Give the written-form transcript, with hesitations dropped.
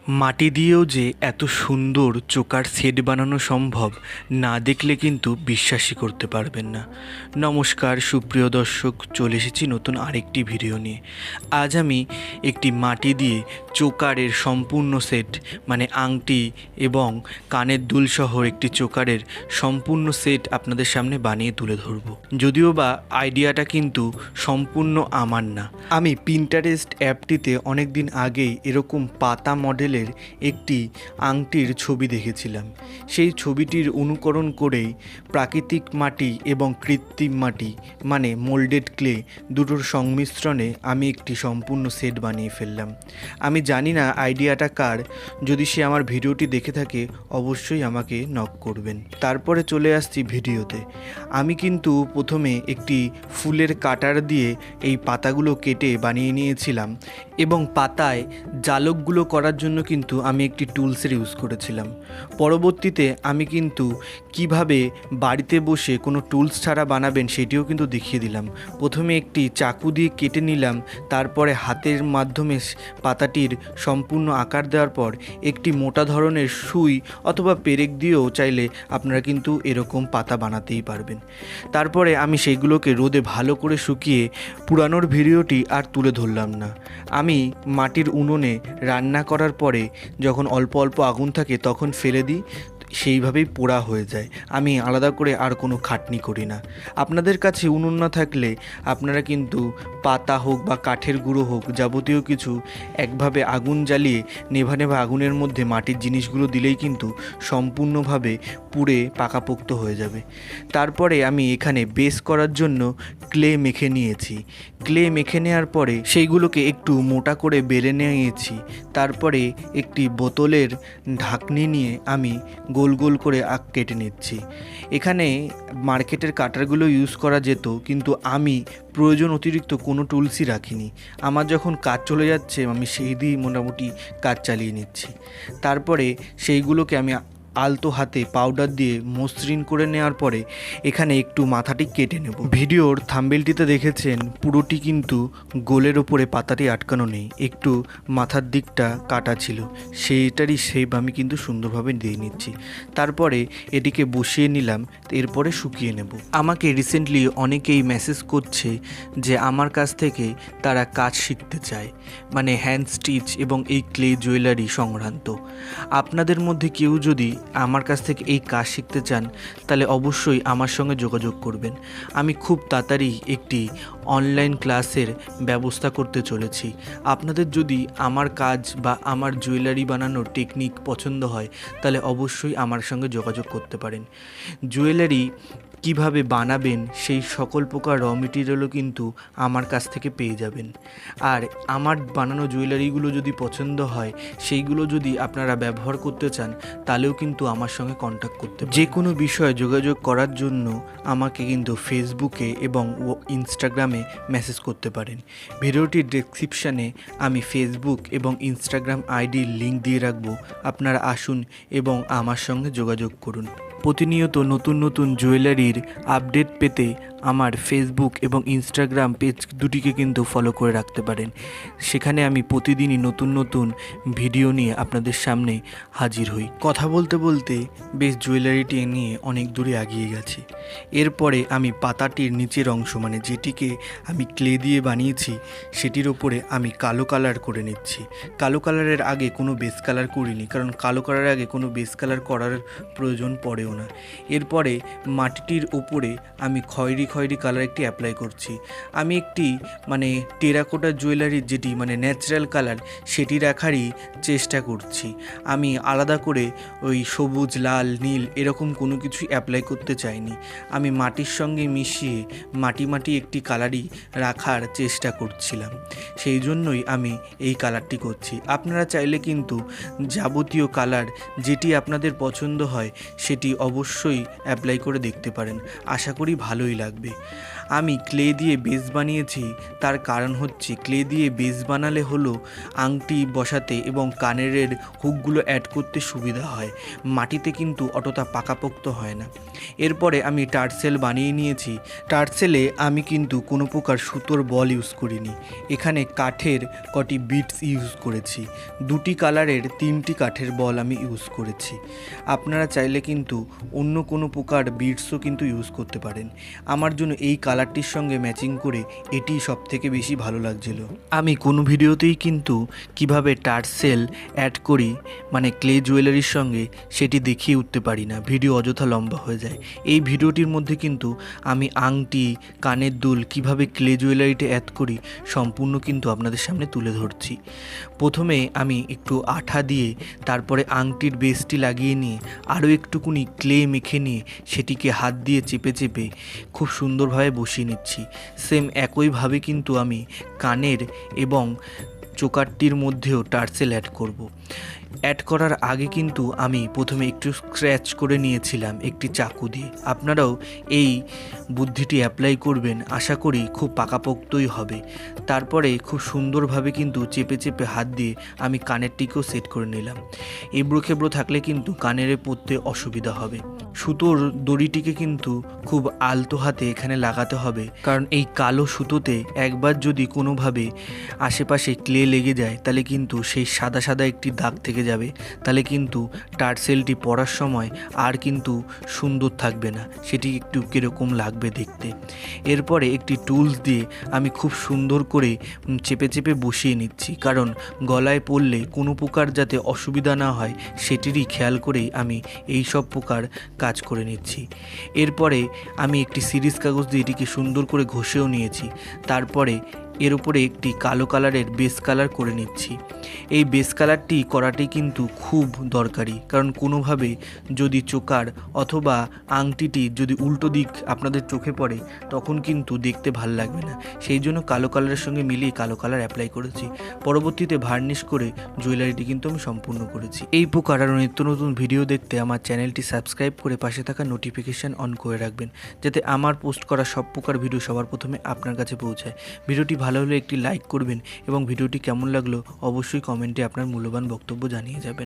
মাটি দিয়েও যে এত সুন্দর চোকার সেট বানানো সম্ভব, না দেখলে কিন্তু বিশ্বাসই করতে পারবেন না। নমস্কার সুপ্রিয় দর্শক, চলে এসেছি নতুন আরেকটি ভিডিও নিয়ে। আজ আমি একটি মাটি দিয়ে চোকারের সম্পূর্ণ সেট, মানে আংটি এবং কানের দুলসহ একটি চোকারের সম্পূর্ণ সেট আপনাদের সামনে বানিয়ে তুলে ধরব। যদিও বা আইডিয়াটা কিন্তু সম্পূর্ণ আমার না। আমি পিন্টারেস্ট অ্যাপটিতে অনেক দিন আগেই এরকম পাতা মডেলের একটি আংটির ছবি দেখেছিলাম। সেই ছবিটির অনুকরণ করেই প্রাকৃতিক মাটি এবং কৃত্রিম মাটি, মানে মোল্ডেড ক্লে, দুটোর সংমিশ্রণে আমি একটি সম্পূর্ণ সেট বানিয়ে ফেললাম। আমি জানি না আইডিয়াটা কার, যদি সে আমার ভিডিওটি দেখে থাকে অবশ্যই আমাকে নক করবেন। তারপরে চলে আসছি ভিডিওতে। আমি কিন্তু প্রথমে একটি ফুলের কাটার দিয়ে এই পাতাগুলো কেটে বানিয়ে নিয়েছিলাম এবং পাতায় জালকগুলো করার জন্য কিন্তু আমি একটি টুলসের ইউজ করেছিলাম। পরবর্তীতে আমি কিন্তু কিভাবে বাড়িতে বসে কোনো টুলস ছাড়া বানাবেন সেটিও কিন্তু দেখিয়ে দিলাম। প্রথমে একটি চাকু দিয়ে কেটে নিলাম, তারপরে হাতের মাধ্যমে পাতাটির সম্পূর্ণ আকার দেওয়ার পর একটি মোটা ধরনের সুই অথবা পেরেক দিয়েও চাইলে আপনারা কিন্তু এরকম পাতা বানাতেই পারবেন। তারপরে আমি সেইগুলোকে রোদে ভালো করে শুকিয়ে পুরানোর ভিডিওটি আর তুলে ধরলাম না। আমি মাটির উনুনে রান্না করার পরে যখন অল্প অল্প আগুন থাকে তখন ফেলে দিই, সেইভাবেই পোড়া হয়ে যায়। আমি আলাদা করে আর কোনো খাটনি করি না। আপনাদের কাছে উনুন না থাকলে আপনারা কিন্তু পাতা হোক বা কাঠের গুঁড়ো হোক, যাবতীয় কিছু একভাবে আগুন জ্বালিয়ে নেভা নেভা আগুনের মধ্যে মাটির জিনিসগুলো দিলেই কিন্তু সম্পূর্ণভাবে পুড়ে পাকাপোক্ত হয়ে যাবে। তারপরে আমি এখানে বেস করার জন্য ক্লে মেখে নিয়েছি। ক্লে মেখে নেওয়ার পরে সেইগুলোকে একটু মোটা করে বেলে নিয়েছি। তারপরে একটি বোতলের ঢাকনি নিয়ে আমি গোল গোল করে কেটে নিচ্ছি। এখানে মার্কেটের কাটারগুলো ইউজ করা যেত, কিন্তু আমি প্রয়োজন অতিরিক্ত কোনো টুলসই রাখিনি। আমার যখন কাজ চলে যাচ্ছে আমি সেই দিয়েই মোটামুটি কাজ চালিয়ে নিচ্ছি। তারপরে সেইগুলোকে আমি আলতো হাতে পাউডার দিয়ে মসৃণ করে নেওয়ার পরে এখানে একটু মাথাটি কেটে নেব। ভিডিওর থাম্বনেলটিতে দেখেছেন পুরোটি কিন্তু গোলের ওপরে পাতাটি আটকানো নেই, একটু মাথার দিকটা কাটা ছিল, সেইটারই শেপ আমি কিন্তু সুন্দরভাবে দিয়ে নিচ্ছি। তারপরে এটিকে বসিয়ে নিলাম, এরপরে শুকিয়ে নেব। আমাকে রিসেন্টলি অনেকেই মেসেজ করছে যে আমার কাছ থেকে তারা কাজ শিখতে চায়, মানে হ্যান্ড স্টিচ এবং এই ক্লে জুয়েলারি সংক্রান্ত। আপনাদের মধ্যে কেউ যদি আমার কাছ থেকে এই কাজ শিখতে চান তাহলে অবশ্যই আমার সঙ্গে যোগাযোগ করবেন। আমি খুব তাড়াতাড়ি একটি অনলাইন ক্লাসের ব্যবস্থা করতে চলেছি। আপনাদের যদি আমার কাজ বা আমার জুয়েলারি বানানোর টেকনিক পছন্দ হয় তাহলে অবশ্যই আমার সঙ্গে যোগাযোগ করতে পারেন। জুয়েলারি কিভাবে বানাবেন সেই সকল প্রকার র মেটেরিয়ালও কিন্তু আমার কাছ থেকে পেয়ে যাবেন। আর আমার বানানো জুয়েলারিগুলো যদি পছন্দ হয়, সেইগুলো যদি আপনারা ব্যবহার করতে চান তাহলেও কিন্তু আমার সঙ্গে কন্ট্যাক্ট করতে পারেন। যে কোনো বিষয়ে যোগাযোগ করার জন্য আমাকে কিন্তু ফেসবুকে এবং ইনস্টাগ্রামে মেসেজ করতে পারেন। ভিডিওটির ডেসক্রিপশানে আমি ফেসবুক এবং ইনস্টাগ্রাম আইডির লিঙ্ক দিয়ে রাখবো। আপনারা আসুন এবং আমার সঙ্গে যোগাযোগ করুন। প্রতিনিয়ত নতুন নতুন জুয়েলারির আপডেট পেতে আমার ফেসবুক এবং ইনস্টাগ্রাম পেজ দুটিকে কিন্তু ফলো করে রাখতে পারেন। সেখানে আমি প্রতিদিনই নতুন নতুন ভিডিও নিয়ে আপনাদের সামনে হাজির হই। কথা বলতে বলতে বেশ জুয়েলারিটি নিয়ে অনেক দূরে এগিয়ে গেছি। এরপরে আমি পাতাটির নিচের অংশ, মানে যেটিকে আমি ক্লে দিয়ে বানিয়েছি, সেটির ওপরে আমি কালো কালার করে নিচ্ছি। কালো কালারের আগে কোনো বেস কালার করিনি, কারণ কালো কালারের আগে কোনো বেস কালার করার প্রয়োজন পড়েও না। এরপরে মাটিটির ওপরে আমি খয়েরি কালার একটি অ্যাপ্লাই করছি। আমি একটি মানে টেরাকোটা জুয়েলারির যেটি মানে ন্যাচারাল কালার সেটি রাখারই চেষ্টা করছি। আমি আলাদা করে ওই সবুজ, লাল, নীল এরকম কোনো কিছুই অ্যাপ্লাই করতে চাইনি। আমি মাটির সঙ্গে মিশিয়ে মাটি একটি কালারই রাখার চেষ্টা করছিলাম, সেই জন্যই আমি এই কালারটি করছি। আপনারা চাইলে কিন্তু যাবতীয় কালার যেটি আপনাদের পছন্দ হয় সেটি অবশ্যই অ্যাপ্লাই করে দেখতে পারেন, আশা করি ভালোই লাগবে। আমি ক্লে দিয়ে বেস বানিয়েছি, তার কারণ হচ্ছে ক্লে দিয়ে বেস বানালে হলো আংটি বসাতে এবং কানের হুকগুলো অ্যাড করতে সুবিধা হয়, মাটিতে কিন্তু অতটা পাকাপোক্ত হয় না। এরপরে আমি টার্সেল বানিয়ে নিয়েছি। টার্সেলে আমি কিন্তু কোনো প্রকার সুতোর বল ইউজ করিনি, এখানে কাঠের কটি বিটস ইউজ করেছি। 2টি কালারের 3টি কাঠের বল আমি ইউজ করেছি। আপনারা চাইলে কিন্তু অন্য কোনো প্রকার বিটসও কিন্তু ইউজ করতে পারেন। আমার জন্য এই কালারটির সঙ্গে ম্যাচিং করে এটি সবথেকে বেশি ভালো লাগছিল। আমি কোনো ভিডিওতেই কিন্তু কিভাবে টার্সেল অ্যাড করি মানে ক্লে জুয়েলারির সঙ্গে সেটি দেখিয়ে উঠতে পারি না, ভিডিও অযথা লম্বা হয়ে যায়। এই ভিডিওটির মধ্যে কিন্তু আমি আংটি, কানের দুল কিভাবে ক্লে জুয়েলারিতে অ্যাড করি সম্পূর্ণ কিন্তু আপনাদের সামনে তুলে ধরছি। প্রথমে আমি একটু আঠা দিয়ে তারপরে আংটির বেসটি লাগিয়ে নিয়ে আরও একটুকুনি ক্লে মেখে নিয়ে সেটিকে হাত দিয়ে চেপে চেপে খুব সুন্দরভাবে বসিয়ে নিচ্ছি। সেম একইভাবে কিন্তু আমি কানের এবং চোকারটির মধ্যেও টার্সেল অ্যাড করব। অ্যাড করার আগে কিন্তু আমি প্রথমে একটু স্ক্র্যাচ করে নিয়েছিলাম একটি চাকু দিয়ে। আপনারাও এই বুদ্ধিটি অ্যাপ্লাই করবেন, আশা করি খুব পাকাপোক্তই হবে। তারপরে খুব সুন্দরভাবে কিন্তু চেপে চেপে হাত দিয়ে আমি কানেরটিকেও সেট করে নিলাম। এবড়ো খেবড়ো থাকলে কিন্তু কানের পরতে অসুবিধা হবে। সুতোর দড়িটিকে কিন্তু খুব আলতো হাতে এখানে লাগাতে হবে, কারণ এই কালো সুতোতে একবার যদি কোনোভাবে আশেপাশে ক্লে লেগে যায় তাহলে কিন্তু সেই সাদা সাদা একটি দাগ থেকে যাবে, তাহলে কিন্তু টার্সেলটি পরার সময় আর কিন্তু সুন্দর থাকবে না, সেটি একটু কীরকম লাগবে দেখতে। এরপরে একটি টুলস দিয়ে আমি খুব সুন্দর করে চেপে চেপে বসিয়ে নিচ্ছি, কারণ গলায় পড়লে কোনো প্রকার যাতে অসুবিধা না হয় সেটিরই খেয়াল করেই আমি এই সব প্রকার কাজ করে নিচ্ছি। এরপরে আমি একটি সিরিজ কাগজ দিয়ে এটিকে সুন্দর করে ঘষেও নিয়েছি। তারপরে এর উপরে একটি কালো কালারের বেস কালার করে নিচ্ছি। এই বেস কালারটি করাটি কিন্তু খুব দরকারি, কারণ কোনোভাবে যদি চোকার অথবা আংটিটি যদি উল্টো দিক আপনাদের চোখে পড়ে তখন কিন্তু দেখতে ভাল লাগবে না, সেই জন্য কালো কালারের সঙ্গে মিলিয়ে কালো কালার অ্যাপ্লাই করেছি। পরবর্তীতে ভার্নিশ করে জুয়েলারিটি কিন্তু আমি সম্পূর্ণ করেছি। এই প্রকার আরও নিত্য নতুন ভিডিও দেখতে আমার চ্যানেলটি সাবস্ক্রাইব করে পাশে থাকা নোটিফিকেশান অন করে রাখবেন, যাতে আমার পোস্ট করা সব প্রকার ভিডিও সবার প্রথমে আপনার কাছে পৌঁছায়। ভিডিওটি ভালো হলে একটি লাইক করবেন এবং ভিডিওটি কেমন লাগলো অবশ্যই কমেন্টে আপনার মূল্যবান বক্তব্য জানিয়ে যাবেন।